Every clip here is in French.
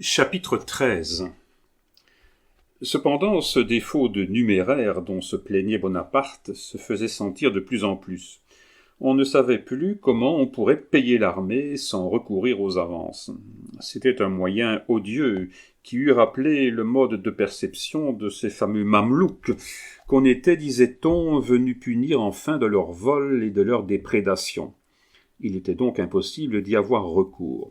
Chapitre 13. Cependant, ce défaut de numéraire dont se plaignait Bonaparte se faisait sentir de plus en plus. On ne savait plus comment on pourrait payer l'armée sans recourir aux avances. C'était un moyen odieux qui eût rappelé le mode de perception de ces fameux mamelouks qu'on était, disait-on, venus punir enfin de leur vol et de leur déprédation. Il était donc impossible d'y avoir recours.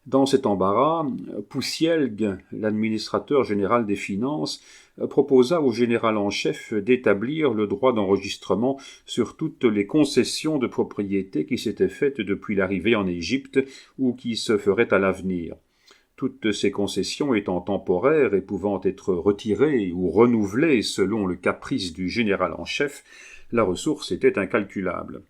Dans cet embarras, Poussielgue, l'administrateur général des finances, proposa au général en chef d'établir le droit d'enregistrement sur toutes les concessions de propriété qui s'étaient faites depuis l'arrivée en Égypte ou qui se feraient à l'avenir. Toutes ces concessions étant temporaires et pouvant être retirées ou renouvelées selon le caprice du général en chef, la ressource était incalculable.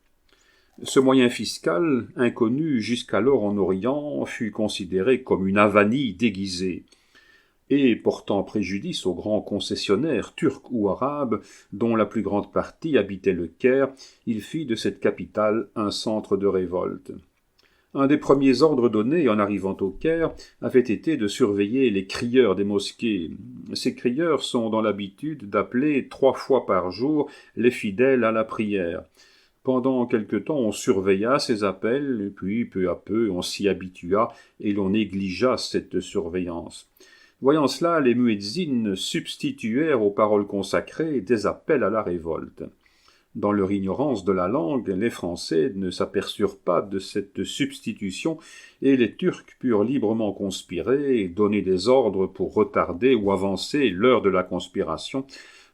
Ce moyen fiscal, inconnu jusqu'alors en Orient, fut considéré comme une avanie déguisée, et portant préjudice aux grands concessionnaires turcs ou arabes, dont la plus grande partie habitait le Caire, il fit de cette capitale un centre de révolte. Un des premiers ordres donnés en arrivant au Caire avait été de surveiller les crieurs des mosquées. Ces crieurs sont dans l'habitude d'appeler 3 fois par jour les fidèles à la prière. Pendant quelque temps, on surveilla ces appels, et puis, peu à peu, on s'y habitua, et l'on négligea cette surveillance. Voyant cela, les muezzins substituèrent aux paroles consacrées des appels à la révolte. Dans leur ignorance de la langue, les Français ne s'aperçurent pas de cette substitution, et les Turcs purent librement conspirer et donner des ordres pour retarder ou avancer l'heure de la conspiration,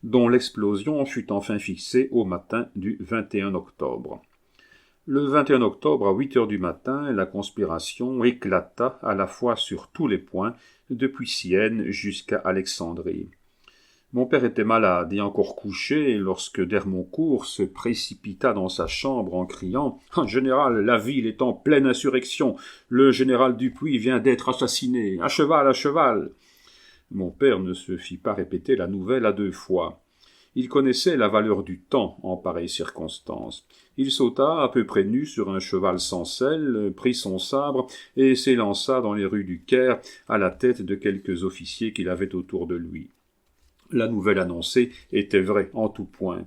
dont l'explosion fut enfin fixée au matin du 21 octobre. Le 21 octobre, à 8 heures du matin, la conspiration éclata à la fois sur tous les points, depuis Sienne jusqu'à Alexandrie. Mon père était malade et encore couché lorsque d'Hermoncourt se précipita dans sa chambre en criant « Général, la ville est en pleine insurrection. Le général Dupuy vient d'être assassiné. À cheval, à cheval !» Mon père ne se fit pas répéter la nouvelle à 2 fois. Il connaissait la valeur du temps en pareille circonstance. Il sauta à peu près nu sur un cheval sans selle, prit son sabre et s'élança dans les rues du Caire à la tête de quelques officiers qu'il avait autour de lui. La nouvelle annoncée était vraie en tout point.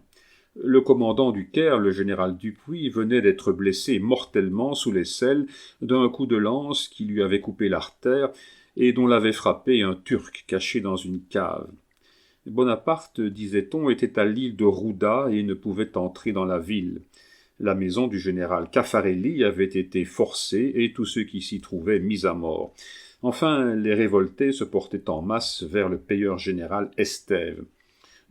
Le commandant du Caire, le général Dupuy, venait d'être blessé mortellement sous l'aisselle d'un coup de lance qui lui avait coupé l'artère et dont l'avait frappé un Turc caché dans une cave. Bonaparte, disait-on, était à l'île de Rouda et ne pouvait entrer dans la ville. La maison du général Caffarelli avait été forcée et tous ceux qui s'y trouvaient mis à mort. Enfin, les révoltés se portaient en masse vers le payeur général Estève.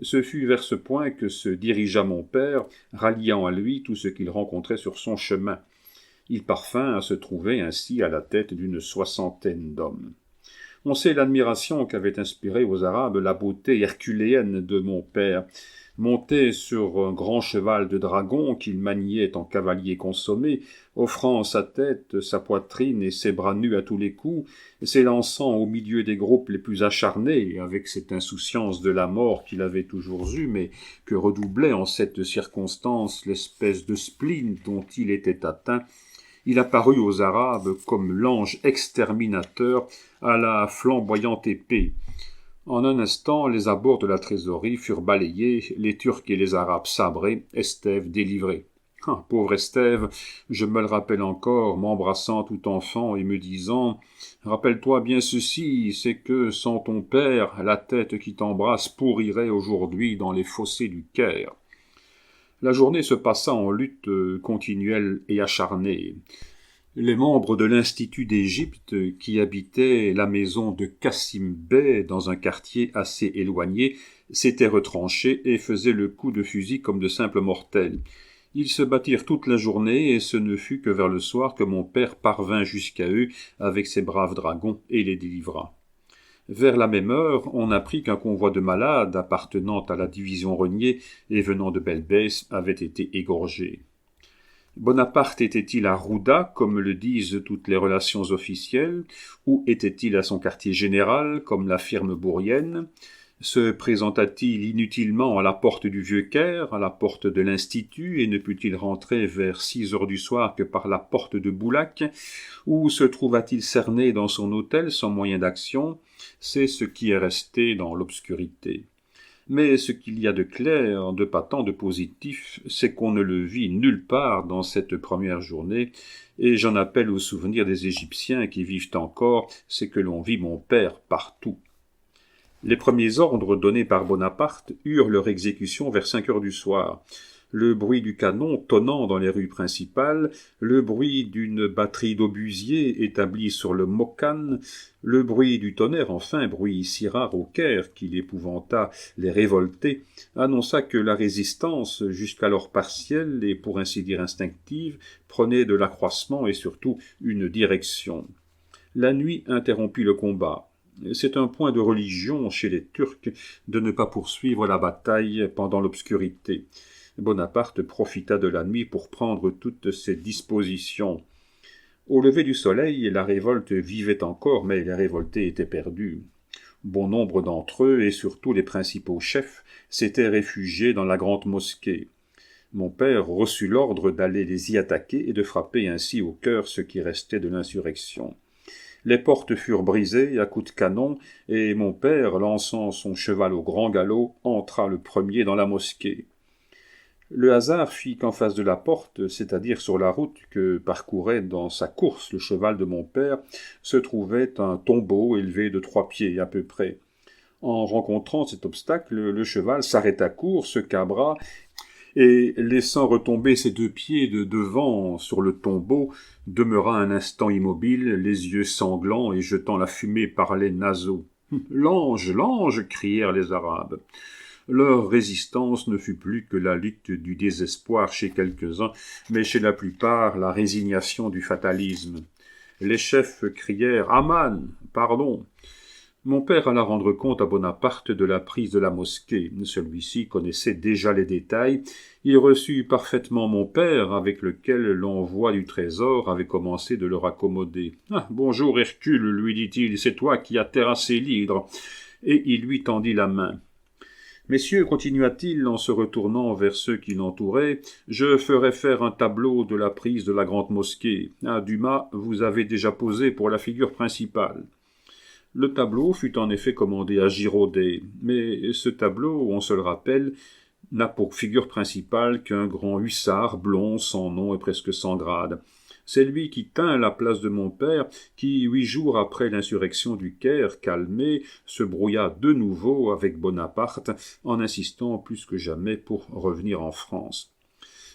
Ce fut vers ce point que se dirigea mon père, ralliant à lui tout ce qu'il rencontrait sur son chemin. Il parvint à se trouver ainsi à la tête d'une 60aine d'hommes. On sait l'admiration qu'avait inspirée aux Arabes la beauté herculéenne de mon père. Monté sur un grand cheval de dragon qu'il maniait en cavalier consommé, offrant sa tête, sa poitrine et ses bras nus à tous les coups, s'élançant au milieu des groupes les plus acharnés, avec cette insouciance de la mort qu'il avait toujours eue, mais que redoublait en cette circonstance l'espèce de spleen dont il était atteint, il apparut aux Arabes comme l'ange exterminateur à la flamboyante épée. En un instant, les abords de la trésorerie furent balayés, les Turcs et les Arabes sabrés, Estève délivré. Ah, pauvre Estève, je me le rappelle encore, m'embrassant tout enfant et me disant « Rappelle-toi bien ceci, c'est que, sans ton père, la tête qui t'embrasse pourrirait aujourd'hui dans les fossés du Caire. » La journée se passa en lutte continuelle et acharnée. Les membres de l'Institut d'Égypte, qui habitaient la maison de Cassim Bey dans un quartier assez éloigné, s'étaient retranchés et faisaient le coup de fusil comme de simples mortels. Ils se battirent toute la journée et ce ne fut que vers le soir que mon père parvint jusqu'à eux avec ses braves dragons et les délivra. Vers la même heure, on apprit qu'un convoi de malades appartenant à la division Renier et venant de Belbès avait été égorgé. Bonaparte était-il à Rouda, comme le disent toutes les relations officielles, ou était-il à son quartier général, comme l'affirme Bourrienne ? Se présenta-t-il inutilement à la porte du Vieux-Caire, à la porte de l'Institut, et ne put-il rentrer vers 6 heures du soir que par la porte de Boulac, ou se trouva-t-il cerné dans son hôtel sans moyen d'action? C'est ce qui est resté dans l'obscurité. Mais ce qu'il y a de clair, de patent, de positif, c'est qu'on ne le vit nulle part dans cette première journée, et j'en appelle au souvenir des Égyptiens qui vivent encore, c'est que l'on vit mon père partout. Les premiers ordres donnés par Bonaparte eurent leur exécution vers 5 heures du soir. Le bruit du canon tonnant dans les rues principales, le bruit d'une batterie d'obusiers établie sur le Mokkan, le bruit du tonnerre, enfin, bruit si rare au Caire qu'il épouvanta les révoltés, annonça que la résistance, jusqu'alors partielle et pour ainsi dire instinctive, prenait de l'accroissement et surtout une direction. La nuit interrompit le combat. C'est un point de religion chez les Turcs de ne pas poursuivre la bataille pendant l'obscurité. Bonaparte profita de la nuit pour prendre toutes ses dispositions. Au lever du soleil, la révolte vivait encore, mais les révoltés étaient perdus. Bon nombre d'entre eux, et surtout les principaux chefs, s'étaient réfugiés dans la grande mosquée. Mon père reçut l'ordre d'aller les y attaquer et de frapper ainsi au cœur ce qui restait de l'insurrection. Les portes furent brisées à coups de canon, et mon père, lançant son cheval au grand galop, entra le premier dans la mosquée. Le hasard fit qu'en face de la porte, c'est-à-dire sur la route que parcourait dans sa course le cheval de mon père, se trouvait un tombeau élevé de 3 pieds à peu près. En rencontrant cet obstacle, le cheval s'arrêta court, se cabra, et, laissant retomber ses 2 pieds de devant sur le tombeau, demeura un instant immobile, les yeux sanglants et jetant la fumée par les naseaux. « L'ange, l'ange !» crièrent les Arabes. Leur résistance ne fut plus que la lutte du désespoir chez quelques-uns, mais chez la plupart la résignation du fatalisme. Les chefs crièrent « Aman, pardon !» Mon père alla rendre compte à Bonaparte de la prise de la mosquée. Celui-ci connaissait déjà les détails. Il reçut parfaitement mon père, avec lequel l'envoi du trésor avait commencé de le raccommoder. « Ah, bonjour Hercule, lui dit-il, c'est toi qui as terrassé l'hydre. » Et il lui tendit la main. « Messieurs, continua-t-il en se retournant vers ceux qui l'entouraient, je ferai faire un tableau de la prise de la grande mosquée. Ah, Dumas, vous avez déjà posé pour la figure principale. » Le tableau fut en effet commandé à Girodet, mais ce tableau, on se le rappelle, n'a pour figure principale qu'un grand hussard blond, sans nom et presque sans grade. C'est lui qui tint la place de mon père, qui, 8 jours après l'insurrection du Caire, calmé, se brouilla de nouveau avec Bonaparte, en insistant plus que jamais pour revenir en France.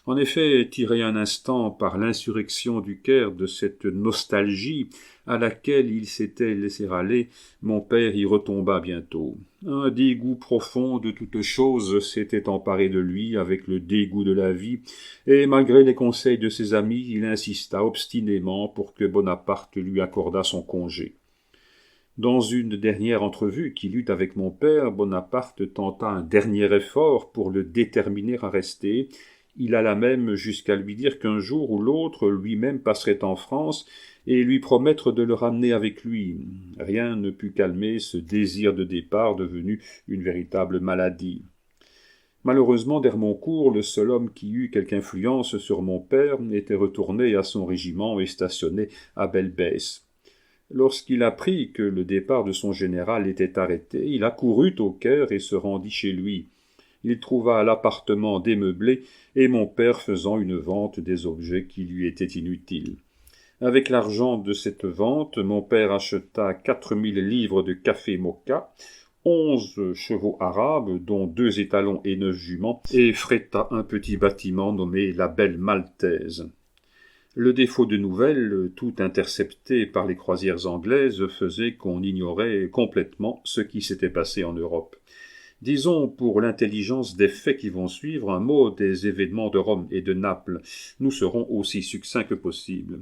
En effet, tiré un instant par l'insurrection du Caire de cette nostalgie à laquelle il s'était laissé aller, mon père y retomba bientôt. Un dégoût profond de toute chose s'était emparé de lui avec le dégoût de la vie, et malgré les conseils de ses amis, il insista obstinément pour que Bonaparte lui accordât son congé. Dans une dernière entrevue qu'il eut avec mon père, Bonaparte tenta un dernier effort pour le déterminer à rester. Il alla même jusqu'à lui dire qu'un jour ou l'autre, lui-même passerait en France et lui promettre de le ramener avec lui. Rien ne put calmer ce désir de départ devenu une véritable maladie. Malheureusement, d'Hermoncourt, le seul homme qui eut quelque influence sur mon père, était retourné à son régiment et stationné à Belbès. Lorsqu'il apprit que le départ de son général était arrêté, il accourut au Caire et se rendit chez lui. Il trouva l'appartement démeublé et mon père faisant une vente des objets qui lui étaient inutiles. Avec l'argent de cette vente, mon père acheta 4000 livres de café moka, 11 chevaux arabes, dont 2 étalons et 9 juments, et fréta un petit bâtiment nommé la Belle Maltaise. Le défaut de nouvelles, tout intercepté par les croisières anglaises, faisait qu'on ignorait complètement ce qui s'était passé en Europe. Disons, pour l'intelligence des faits qui vont suivre, un mot des événements de Rome et de Naples. Nous serons aussi succincts que possible.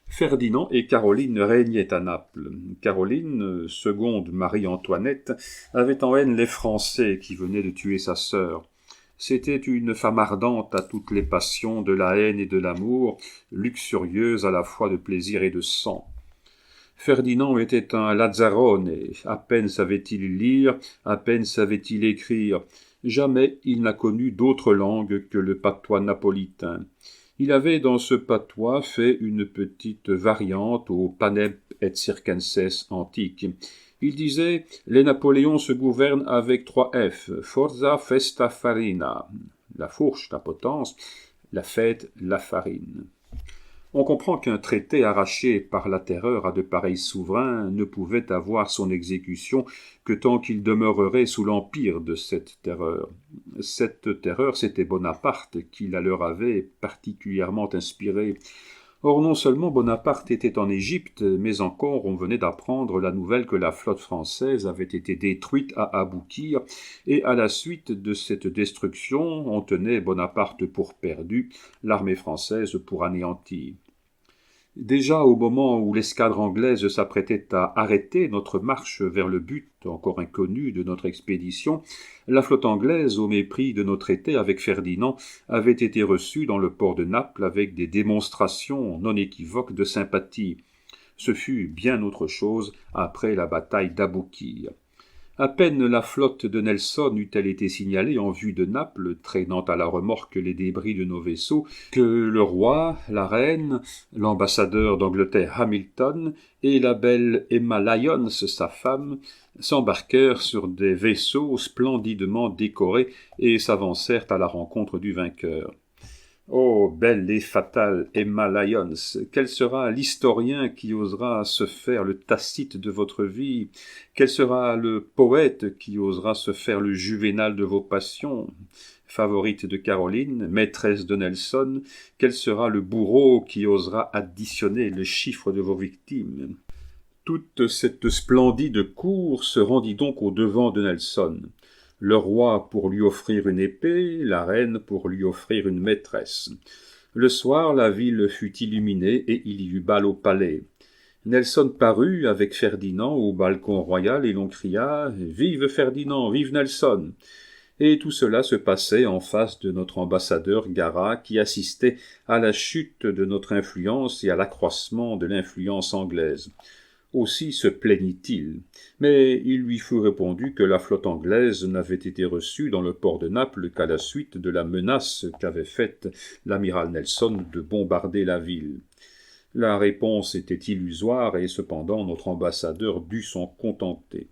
Ferdinand et Caroline régnaient à Naples. Caroline, seconde Marie-Antoinette, avait en haine les Français qui venaient de tuer sa sœur. C'était une femme ardente à toutes les passions de la haine et de l'amour, luxurieuse à la fois de plaisir et de sang. Ferdinand était un lazzarone, à peine savait-il lire, à peine savait-il écrire. Jamais il n'a connu d'autre langue que le patois napolitain. Il avait dans ce patois fait une petite variante au panem et circenses antique. Il disait « Les Napoléons se gouvernent avec 3 F, forza, festa, farina ». La fourche, la potence, la fête, la farine. On comprend qu'un traité arraché par la terreur à de pareils souverains ne pouvait avoir son exécution que tant qu'il demeurerait sous l'empire de cette terreur. Cette terreur, c'était Bonaparte qui la leur avait particulièrement inspirée. Or, non seulement Bonaparte était en Égypte, mais encore on venait d'apprendre la nouvelle que la flotte française avait été détruite à Aboukir, et à la suite de cette destruction, on tenait Bonaparte pour perdu, l'armée française pour anéantie. Déjà au moment où l'escadre anglaise s'apprêtait à arrêter notre marche vers le but encore inconnu de notre expédition, la flotte anglaise, au mépris de nos traités avec Ferdinand, avait été reçue dans le port de Naples avec des démonstrations non équivoques de sympathie. Ce fut bien autre chose après la bataille d'Aboukir. À peine la flotte de Nelson eut-elle été signalée en vue de Naples, traînant à la remorque les débris de nos vaisseaux, que le roi, la reine, l'ambassadeur d'Angleterre Hamilton et la belle Emma Lyons, sa femme, s'embarquèrent sur des vaisseaux splendidement décorés et s'avancèrent à la rencontre du vainqueur. Oh, belle et fatale Emma Lyons, quel sera l'historien qui osera se faire le Tacite de votre vie? Quel sera le poète qui osera se faire le Juvénal de vos passions? Favorite de Caroline, maîtresse de Nelson, quel sera le bourreau qui osera additionner le chiffre de vos victimes? Toute cette splendide cour se rendit donc au devant de Nelson. Le roi pour lui offrir une épée, la reine pour lui offrir une maîtresse. Le soir, la ville fut illuminée et il y eut bal au palais. Nelson parut avec Ferdinand au balcon royal et l'on cria « Vive Ferdinand, vive Nelson !» Et tout cela se passait en face de notre ambassadeur Garat qui assistait à la chute de notre influence et à l'accroissement de l'influence anglaise. Aussi se plaignit-il, mais il lui fut répondu que la flotte anglaise n'avait été reçue dans le port de Naples qu'à la suite de la menace qu'avait faite l'amiral Nelson de bombarder la ville. La réponse était illusoire et cependant notre ambassadeur dut s'en contenter.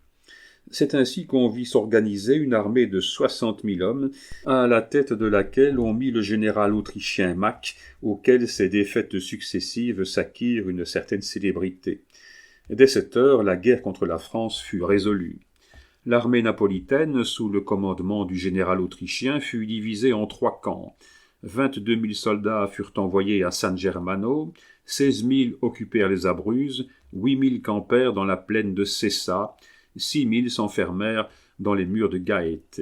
C'est ainsi qu'on vit s'organiser une armée de 60 000 hommes, à la tête de laquelle on mit le général autrichien Mack, auquel ses défaites successives s'acquirent une certaine célébrité. Dès cette heure, la guerre contre la France fut résolue. L'armée napolitaine, sous le commandement du général autrichien, fut divisée en 3 camps. 22 000 soldats furent envoyés à San Germano, 16 000 occupèrent les Abruzzes, 8 000 campèrent dans la plaine de Sessa, 6 000 s'enfermèrent dans les murs de Gaète.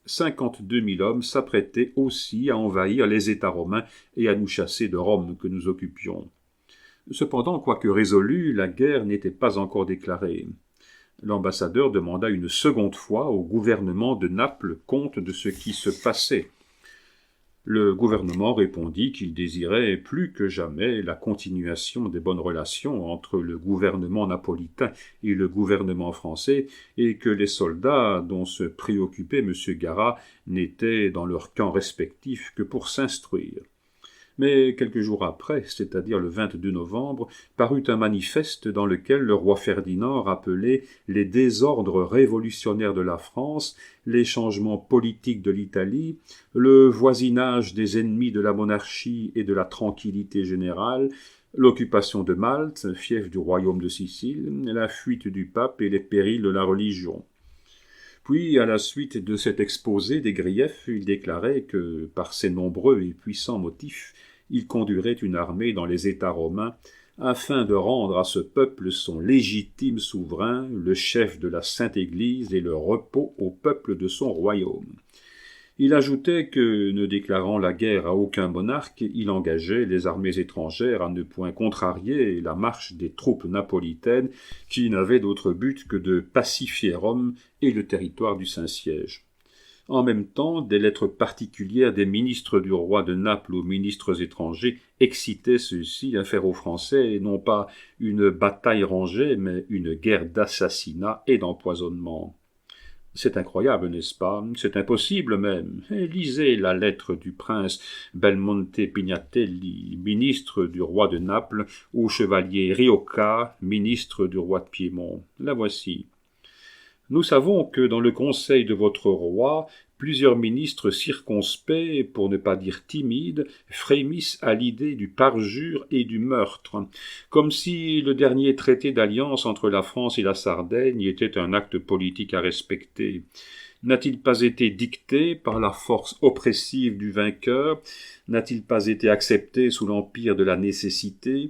52 000 hommes s'apprêtaient aussi à envahir les États romains et à nous chasser de Rome que nous occupions. Cependant, quoique résolue, la guerre n'était pas encore déclarée. L'ambassadeur demanda une seconde fois au gouvernement de Naples compte de ce qui se passait. Le gouvernement répondit qu'il désirait plus que jamais la continuation des bonnes relations entre le gouvernement napolitain et le gouvernement français et que les soldats dont se préoccupait M. Garat n'étaient dans leurs camps respectifs que pour s'instruire. Mais quelques jours après, c'est-à-dire le 22 novembre, parut un manifeste dans lequel le roi Ferdinand rappelait les désordres révolutionnaires de la France, les changements politiques de l'Italie, le voisinage des ennemis de la monarchie et de la tranquillité générale, l'occupation de Malte, fief du royaume de Sicile, la fuite du pape et les périls de la religion. Puis, à la suite de cet exposé des griefs, il déclarait que, par ses nombreux et puissants motifs, il conduirait une armée dans les États romains afin de rendre à ce peuple son légitime souverain, le chef de la Sainte Église et le repos au peuple de son royaume. Il ajoutait que, ne déclarant la guerre à aucun monarque, il engageait les armées étrangères à ne point contrarier la marche des troupes napolitaines qui n'avaient d'autre but que de pacifier Rome et le territoire du Saint-Siège. En même temps, des lettres particulières des ministres du roi de Naples aux ministres étrangers excitaient ceux-ci à faire aux Français non pas une bataille rangée, mais une guerre d'assassinat et d'empoisonnement. C'est incroyable, n'est-ce pas? C'est impossible même. Et lisez la lettre du prince Belmonte Pignatelli, ministre du roi de Naples, au chevalier Rioca, ministre du roi de Piémont. La voici. Nous savons que dans le conseil de votre roi, plusieurs ministres circonspects, pour ne pas dire timides, frémissent à l'idée du parjure et du meurtre, comme si le dernier traité d'alliance entre la France et la Sardaigne était un acte politique à respecter. N'a-t-il pas été dicté par la force oppressive du vainqueur? N'a-t-il pas été accepté sous l'empire de la nécessité?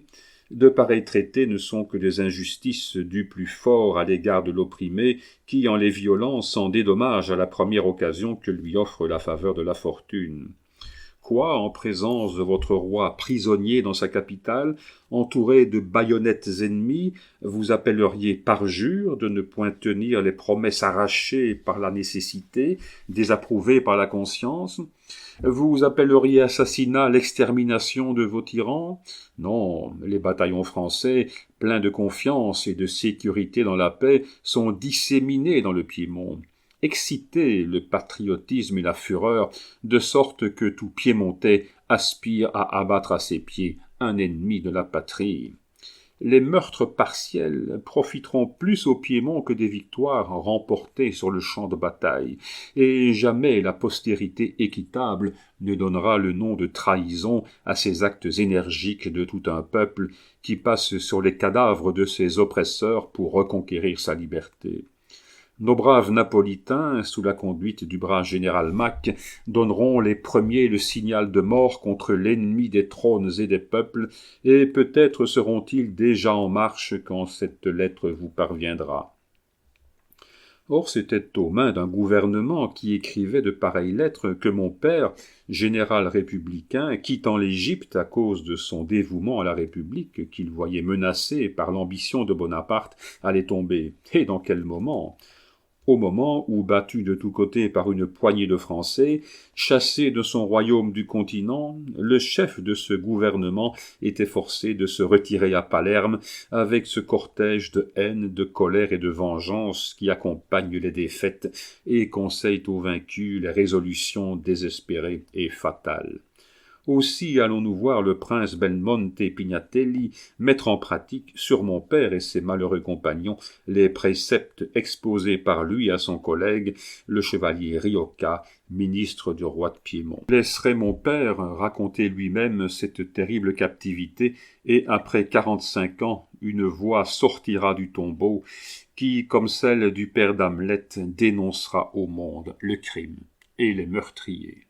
De pareils traités ne sont que des injustices du plus fort à l'égard de l'opprimé, qui, en les violant, s'en dédommage à la première occasion que lui offre la faveur de la fortune. Quoi, en présence de votre roi prisonnier dans sa capitale, entouré de baïonnettes ennemies, vous appelleriez parjure de ne point tenir les promesses arrachées par la nécessité, désapprouvées par la conscience? Vous appelleriez assassinat l'extermination de vos tyrans? Non, les bataillons français, pleins de confiance et de sécurité dans la paix, sont disséminés dans le Piémont. Excitez le patriotisme et la fureur, de sorte que tout Piémontais aspire à abattre à ses pieds un ennemi de la patrie. Les meurtres partiels profiteront plus au Piémont que des victoires remportées sur le champ de bataille, et jamais la postérité équitable ne donnera le nom de trahison à ces actes énergiques de tout un peuple qui passe sur les cadavres de ses oppresseurs pour reconquérir sa liberté. Nos braves napolitains, sous la conduite du brave général Mack, donneront les premiers le signal de mort contre l'ennemi des trônes et des peuples, et peut-être seront-ils déjà en marche quand cette lettre vous parviendra. Or, c'était aux mains d'un gouvernement qui écrivait de pareilles lettres que mon père, général républicain, quittant l'Égypte à cause de son dévouement à la République, qu'il voyait menacée par l'ambition de Bonaparte, allait tomber. Et dans quel moment ? Au moment où, battu de tous côtés par une poignée de Français, chassé de son royaume du continent, le chef de ce gouvernement était forcé de se retirer à Palerme avec ce cortège de haine, de colère et de vengeance qui accompagne les défaites et conseille aux vaincus les résolutions désespérées et fatales. Aussi allons-nous voir le prince Belmonte Pignatelli mettre en pratique sur mon père et ses malheureux compagnons les préceptes exposés par lui à son collègue, le chevalier Rioca, ministre du roi de Piémont. Je laisserai mon père raconter lui-même cette terrible captivité, et après 45 ans, une voix sortira du tombeau qui, comme celle du père d'Hamlet, dénoncera au monde le crime et les meurtriers.